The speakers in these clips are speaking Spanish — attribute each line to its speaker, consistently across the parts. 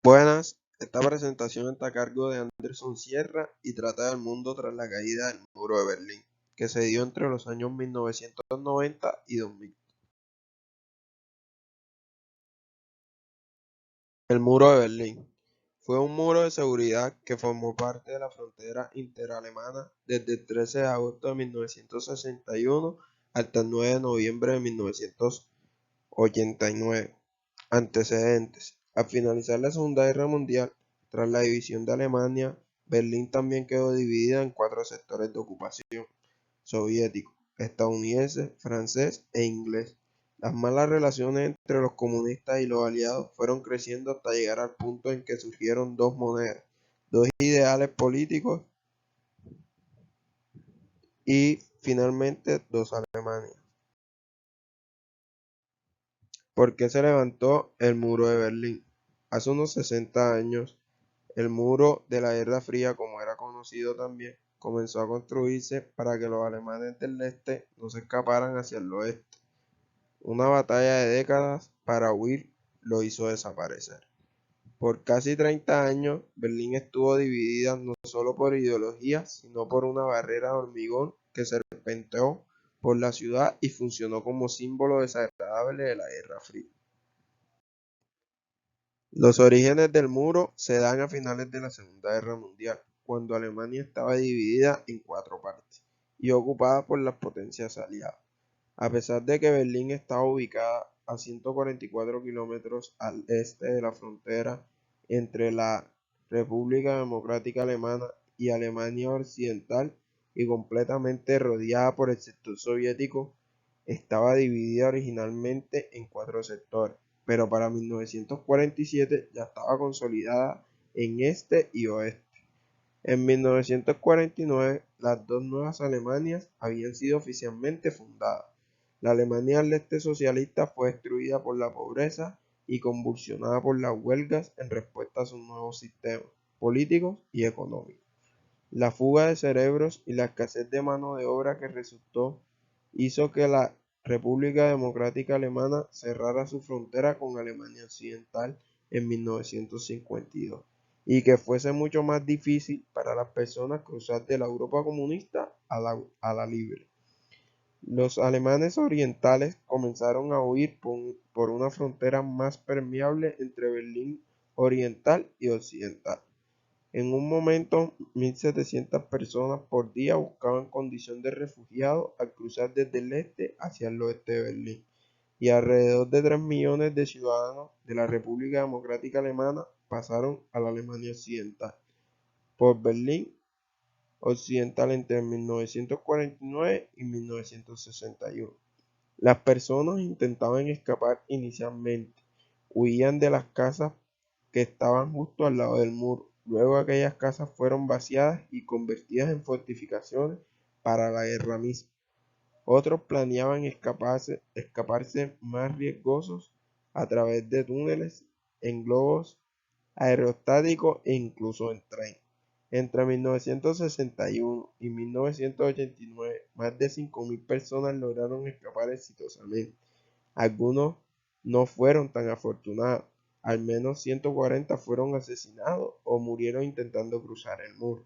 Speaker 1: Buenas, esta presentación está a cargo de Anderson Sierra y trata del mundo tras la caída del muro de Berlín, que se dio entre los años 1990 y 2000. El muro de Berlín fue un muro de seguridad que formó parte de la frontera interalemana desde el 13 de agosto de 1961 hasta el 9 de noviembre de 1989. Antecedentes: al finalizar la Segunda Guerra Mundial, tras la división de Alemania, Berlín también quedó dividida en 4 sectores de ocupación: soviético, estadounidense, francés e inglés. Las malas relaciones entre los comunistas y los aliados fueron creciendo hasta llegar al punto en que surgieron dos monedas, dos ideales políticos y, finalmente, dos Alemanias. ¿Por qué se levantó el muro de Berlín? Hace unos 60 años, el muro de la Guerra Fría, como era conocido también, comenzó a construirse para que los alemanes del este no se escaparan hacia el oeste. Una batalla de décadas para huir lo hizo desaparecer. Por casi 30 años, Berlín estuvo dividida no solo por ideologías, sino por una barrera de hormigón que serpenteó por la ciudad y funcionó como símbolo desagradable de la Guerra Fría. Los orígenes del muro se dan a finales de la Segunda Guerra Mundial, cuando Alemania estaba dividida en 4 partes y ocupada por las potencias aliadas. A pesar de que Berlín estaba ubicada a 144 kilómetros al este de la frontera entre la República Democrática Alemana y Alemania Occidental y completamente rodeada por el sector soviético, estaba dividida originalmente en 4 sectores, pero para 1947 ya estaba consolidada en este y oeste. En 1949, las dos nuevas Alemanias habían sido oficialmente fundadas. La Alemania del Este socialista fue destruida por la pobreza y convulsionada por las huelgas en respuesta a sus nuevos sistemas políticos y económicos. La fuga de cerebros y la escasez de mano de obra que resultó hizo que la República Democrática Alemana cerrara su frontera con Alemania Occidental en 1952 y que fuese mucho más difícil para las personas cruzar de la Europa comunista a la libre. Los alemanes orientales comenzaron a huir por una frontera más permeable entre Berlín Oriental y Occidental. En un momento, 1.700 personas por día buscaban condición de refugiado al cruzar desde el este hacia el oeste de Berlín, y alrededor de 3 millones de ciudadanos de la República Democrática Alemana pasaron a la Alemania Occidental por Berlín Occidental entre 1949 y 1961. Las personas intentaban escapar inicialmente, huían de las casas que estaban justo al lado del muro. Luego aquellas casas fueron vaciadas y convertidas en fortificaciones para la guerra misma. Otros planeaban escaparse más riesgosos a través de túneles, en globos aerostáticos e incluso en tren. Entre 1961 y 1989, más de 5.000 personas lograron escapar exitosamente. Algunos no fueron tan afortunados, al menos 140 fueron asesinados o murieron intentando cruzar el muro.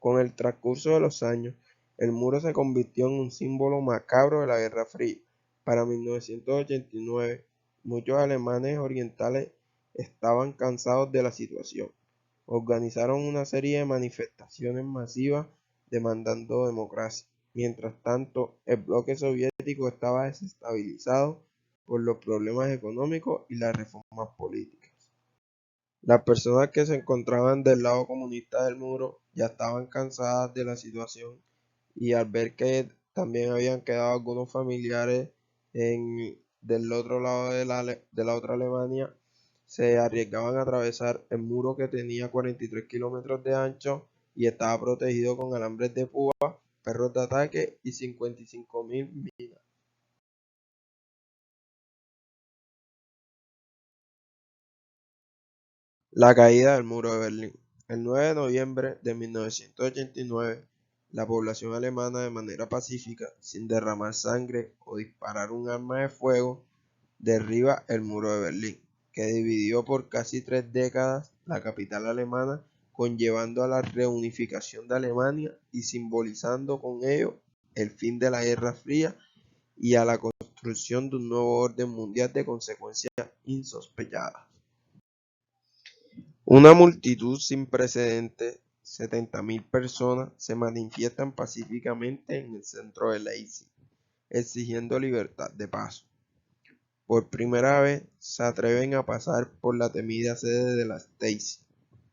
Speaker 1: Con el transcurso de los años, el muro se convirtió en un símbolo macabro de la Guerra Fría. Para 1989, muchos alemanes orientales estaban cansados de la situación. Organizaron una serie de manifestaciones masivas demandando democracia. Mientras tanto, el bloque soviético estaba desestabilizado por los problemas económicos y las reformas políticas. Las personas que se encontraban del lado comunista del muro ya estaban cansadas de la situación, y al ver que también habían quedado algunos familiares del otro lado de la otra Alemania, se arriesgaban a atravesar el muro, que tenía 43 kilómetros de ancho y estaba protegido con alambres de púa, perros de ataque y 55.000 minas. La caída del muro de Berlín. El 9 de noviembre de 1989, la población alemana, de manera pacífica, sin derramar sangre o disparar un arma de fuego, derriba el muro de Berlín. que dividió por casi 3 décadas la capital alemana, conllevando a la reunificación de Alemania y simbolizando con ello el fin de la Guerra Fría y a la construcción de un nuevo orden mundial de consecuencias insospechadas. Una multitud sin precedentes, 70.000 personas, se manifiestan pacíficamente en el centro de Leipzig, exigiendo libertad de paso. Por primera vez se atreven a pasar por la temida sede de la Stasi,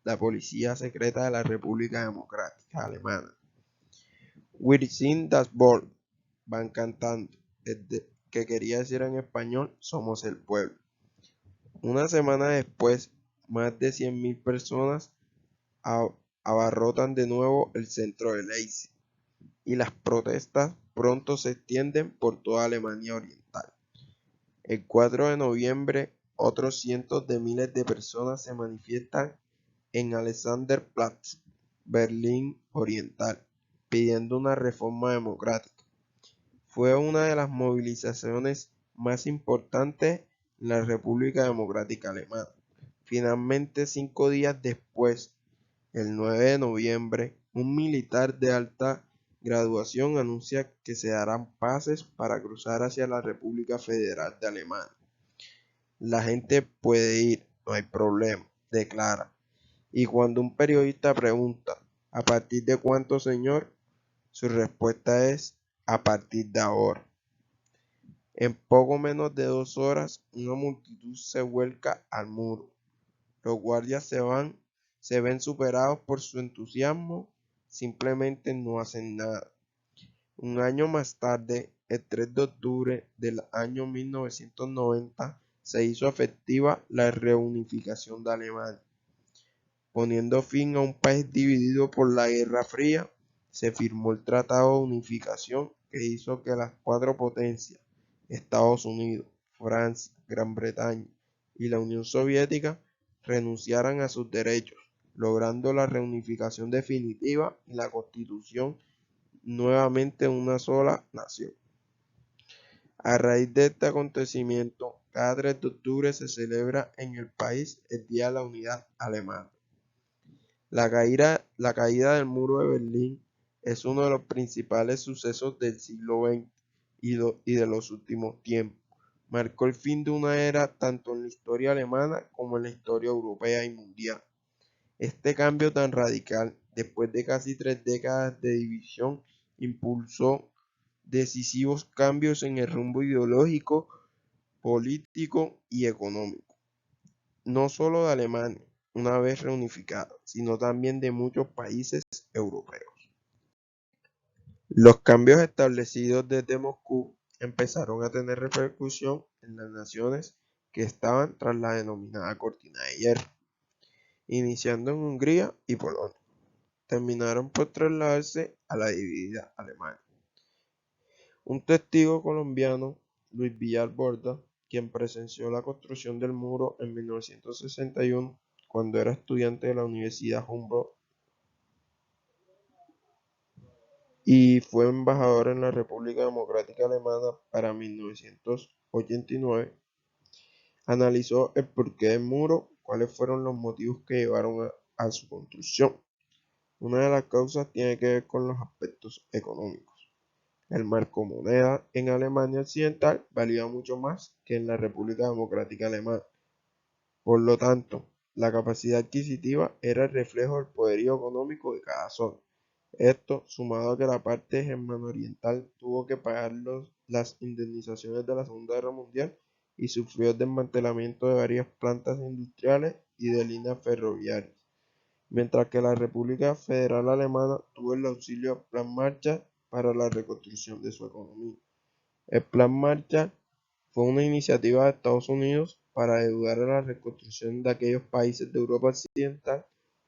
Speaker 1: la policía secreta de la República Democrática Alemana. Wir sind das Volk, van cantando, que quería decir en español, somos el pueblo. Una semana después, más de 100.000 personas abarrotan de nuevo el centro de Leipzig, y las protestas pronto se extienden por toda Alemania Oriental. El 4 de noviembre, otros cientos de miles de personas se manifiestan en Alexanderplatz, Berlín Oriental, pidiendo una reforma democrática. Fue una de las movilizaciones más importantes en la República Democrática Alemana. Finalmente, 5 días después, el 9 de noviembre, un militar de alta graduación anuncia que se darán pases para cruzar hacia la República Federal de Alemania. La gente puede ir, no hay problema, declara. Y cuando un periodista pregunta, ¿a partir de cuánto, señor? Su respuesta es, a partir de ahora. En poco menos de 2 horas, una multitud se vuelca al muro. Los guardias se ven superados por su entusiasmo, simplemente no hacen nada. Un año más tarde, el 3 de octubre del año 1990, se hizo efectiva la reunificación de Alemania. Poniendo fin a un país dividido por la Guerra Fría, se firmó el Tratado de Unificación que hizo que las 4 potencias, Estados Unidos, Francia, Gran Bretaña y la Unión Soviética, renunciaran a sus derechos, logrando la reunificación definitiva y la constitución nuevamente una sola nación. A raíz de este acontecimiento, cada 3 de octubre se celebra en el país el Día de la Unidad Alemana. La caída del muro de Berlín es uno de los principales sucesos del siglo XX y de los últimos tiempos. Marcó el fin de una era tanto en la historia alemana como en la historia europea y mundial. Este cambio tan radical, después de casi 3 décadas de división, impulsó decisivos cambios en el rumbo ideológico, político y económico, no solo de Alemania, una vez reunificada, sino también de muchos países europeos. Los cambios establecidos desde Moscú empezaron a tener repercusión en las naciones que estaban tras la denominada cortina de hierro, iniciando en Hungría y Polonia. Terminaron por trasladarse a la dividida Alemania. Un testigo colombiano, Luis Villar Borda, quien presenció la construcción del muro en 1961, cuando era estudiante de la Universidad Humboldt y fue embajador en la República Democrática Alemana para 1989, analizó el porqué del muro, cuáles fueron los motivos que llevaron a su construcción. Una de las causas tiene que ver con los aspectos económicos. El marco moneda en Alemania Occidental valía mucho más que en la República Democrática Alemana. Por lo tanto, la capacidad adquisitiva era el reflejo del poderío económico de cada zona. Esto, sumado a que la parte germano-oriental tuvo que pagar las indemnizaciones de la Segunda Guerra Mundial y sufrió el desmantelamiento de varias plantas industriales y de líneas ferroviarias, mientras que la República Federal Alemana tuvo el auxilio Plan Marshall para la reconstrucción de su economía. El Plan Marshall fue una iniciativa de Estados Unidos para ayudar a la reconstrucción de aquellos países de Europa Occidental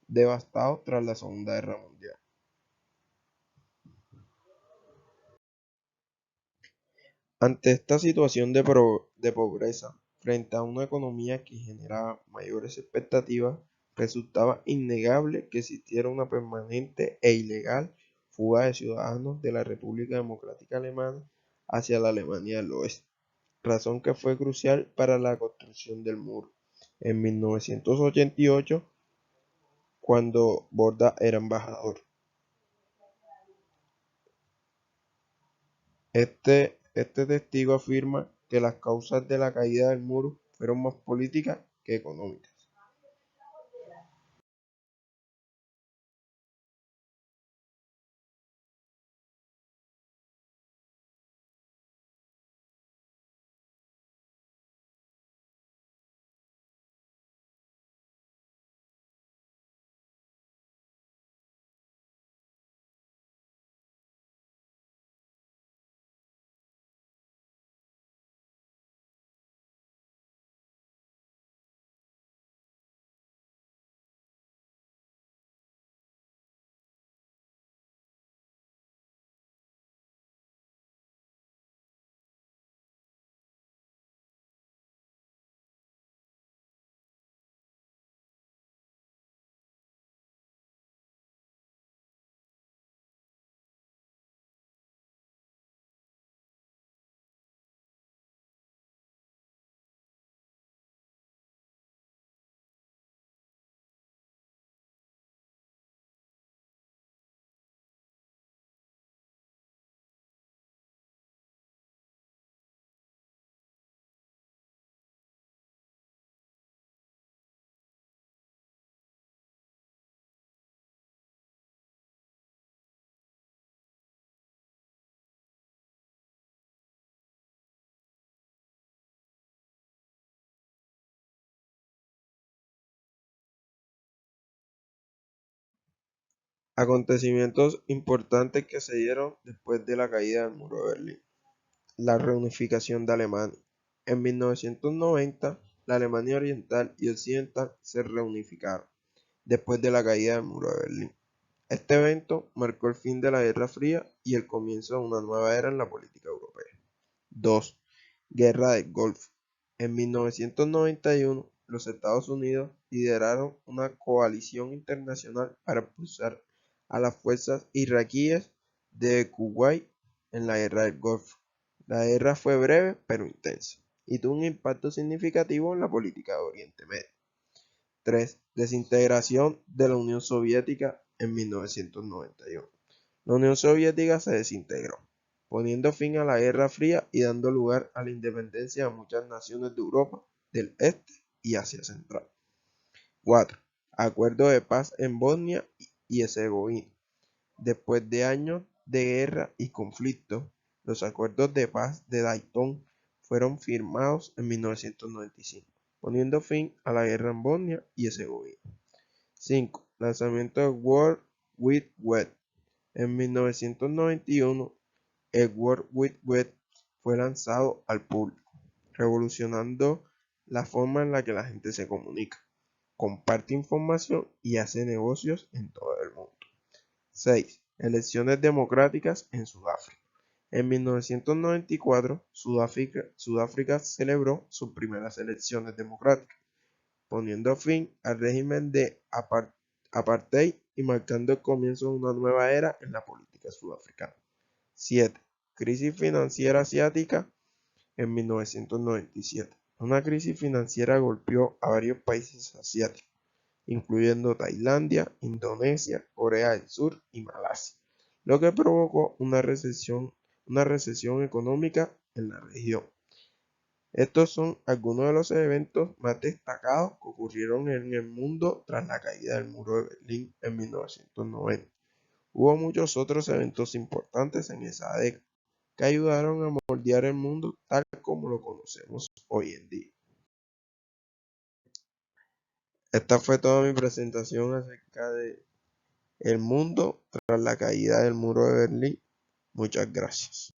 Speaker 1: devastados tras la Segunda Guerra Mundial. Ante esta situación de pobreza, frente a una economía que generaba mayores expectativas, resultaba innegable que existiera una permanente e ilegal fuga de ciudadanos de la República Democrática Alemana hacia la Alemania del Oeste, razón que fue crucial para la construcción del muro. en 1988, cuando Borda era embajador. Este testigo afirma que las causas de la caída del muro fueron más políticas que económicas. Acontecimientos importantes que se dieron después de la caída del muro de Berlín. La reunificación de Alemania. En 1990, la Alemania Oriental y Occidental se reunificaron después de la caída del muro de Berlín. Este evento marcó el fin de la Guerra Fría y el comienzo de una nueva era en la política europea. 2. Guerra del Golfo. En 1991, los Estados Unidos lideraron una coalición internacional para impulsar a las fuerzas iraquíes de Kuwait en la Guerra del Golfo. La guerra fue breve pero intensa y tuvo un impacto significativo en la política de Oriente Medio. 3. Desintegración de la Unión Soviética en 1991. La Unión Soviética se desintegró, poniendo fin a la Guerra Fría y dando lugar a la independencia de muchas naciones de Europa del Este y Asia Central. 4. Acuerdo de paz en Bosnia y Herzegovina. Después de años de guerra y conflictos, los acuerdos de paz de Dayton fueron firmados en 1995, poniendo fin a la guerra en Bosnia y Herzegovina. 5. Lanzamiento de World Wide Web. En 1991, el World Wide Web fue lanzado al público, revolucionando la forma en la que la gente se comunica, comparte información y hace negocios en todo el mundo. 6. Elecciones democráticas en Sudáfrica. En 1994, Sudáfrica celebró sus primeras elecciones democráticas, poniendo fin al régimen de apartheid y marcando el comienzo de una nueva era en la política sudafricana. 7. Crisis financiera asiática en 1997. Una crisis financiera golpeó a varios países asiáticos, incluyendo Tailandia, Indonesia, Corea del Sur y Malasia, lo que provocó una recesión económica en la región. Estos son algunos de los eventos más destacados que ocurrieron en el mundo tras la caída del muro de Berlín en 1990. Hubo muchos otros eventos importantes en esa década que ayudaron a moldear el mundo tal como lo conocemos hoy en día. Esta fue toda mi presentación acerca de el mundo tras la caída del muro de Berlín. Muchas gracias.